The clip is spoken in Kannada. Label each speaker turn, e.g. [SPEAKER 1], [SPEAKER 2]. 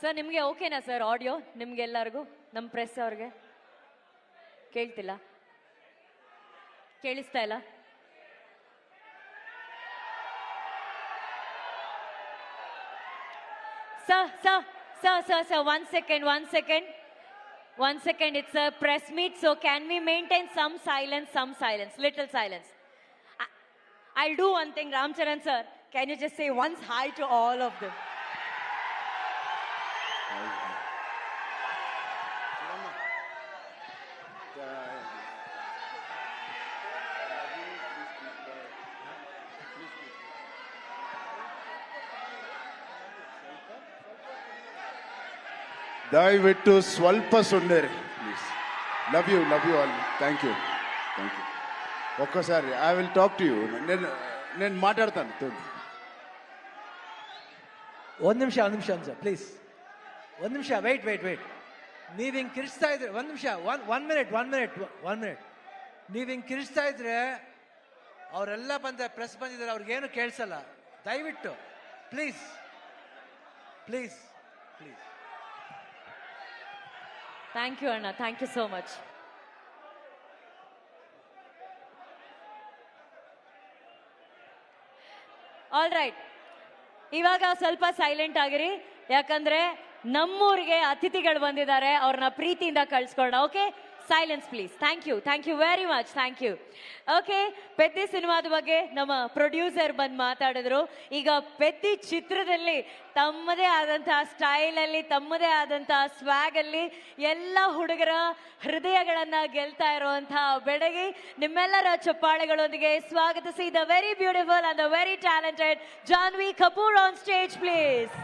[SPEAKER 1] ಸರ್ ನಿಮಗೆ ಓಕೆನಾ ಸರ್ ಆಡಿಯೋ ನಿಮ್ಗೆಲ್ಲರಿಗೂ ನಮ್ಮ ಪ್ರೆಸ್ ಅವ್ರಿಗೆ ಕೇಳ್ತಿಲ್ಲ ಕೇಳಿಸ್ತಾ ಇಲ್ಲ sir 1 second it's a press meet so can we maintain some silence little silence I'll do one thing Ramcharan sir can you just say once hi to all of them
[SPEAKER 2] ದಯವಿಟ್ಟು ಸ್ವಲ್ಪ ಸುಮ್ಮನೆ please love you all thank you ಒಕ್ಕಸಾರಿ I will talk to you నేను మాట్లాడతాను
[SPEAKER 3] ಒಂದು ನಿಮಿಷ ಸರ್ ಪ್ಲೀಸ್ ಒಂದು ನಿಮಿಷ ವೆಯ್ಟ್ ನೀವು ಹಿಂಗೆ ಕಿರಿಸ್ತಾ ಇದ್ರೆ ಒಂದು ನಿಮಿಷ ಒನ್ ಮಿನಿಟ್ ನೀವು ಹಿಂಗೆ ಕಿರಿಸ್ತಾ ಇದ್ರೆ ಅವರೆಲ್ಲ ಪ್ರೆಸ್ ಬಂದಿದ್ದಾರೆ ಅವ್ರಿಗೇನು ಕೇಳಿಸಲ್ಲ ದಯವಿಟ್ಟು please
[SPEAKER 1] Thank you, Anna. Thank you so much. All right. ಇವಾಗ ಸ್ವಲ್ಪ ಸೈಲೆಂಟ್ ಆಗಿರಿ ಯಾಕಂದ್ರೆ ನಮ್ಮೂರಿಗೆ ಅತಿಥಿಗಳು ಬಂದಿದ್ದಾರೆ ಅವ್ರನ್ನ ಪ್ರೀತಿಯಿಂದ ಕಳ್ಸ್ಕೊಳ್ಳೋಣ okay silence please thank you very much thank you okay Peddi ಸಿನಿಮಾದ ಬಗ್ಗೆ ನಮ್ಮ ಪ್ರೊಡ್ಯೂಸರ್ ಬಂದು ಮಾತಾಡಿದ್ರು ಈಗ ಪೆದ್ದಿ ಚಿತ್ರದಲ್ಲಿ ತಮ್ಮದೇ ಆದಂತಹ ಸ್ಟೈಲಲ್ಲಿ ತಮ್ಮದೇ ಆದಂತಹ ಸ್ವ್ಯಾಗಲ್ಲಿ ಎಲ್ಲ ಹುಡುಗರ ಹೃದಯಗಳನ್ನ ಗೆಲ್ತಾ ಇರುವಂತಹ ಬೆಡಗಿ ನಿಮ್ಮೆಲ್ಲರ ಚಪ್ಪಾಳೆಗಳೊಂದಿಗೆ ಸ್ವಾಗತಿಸಿ the very beautiful and the very talented Janhvi Kapoor on stage please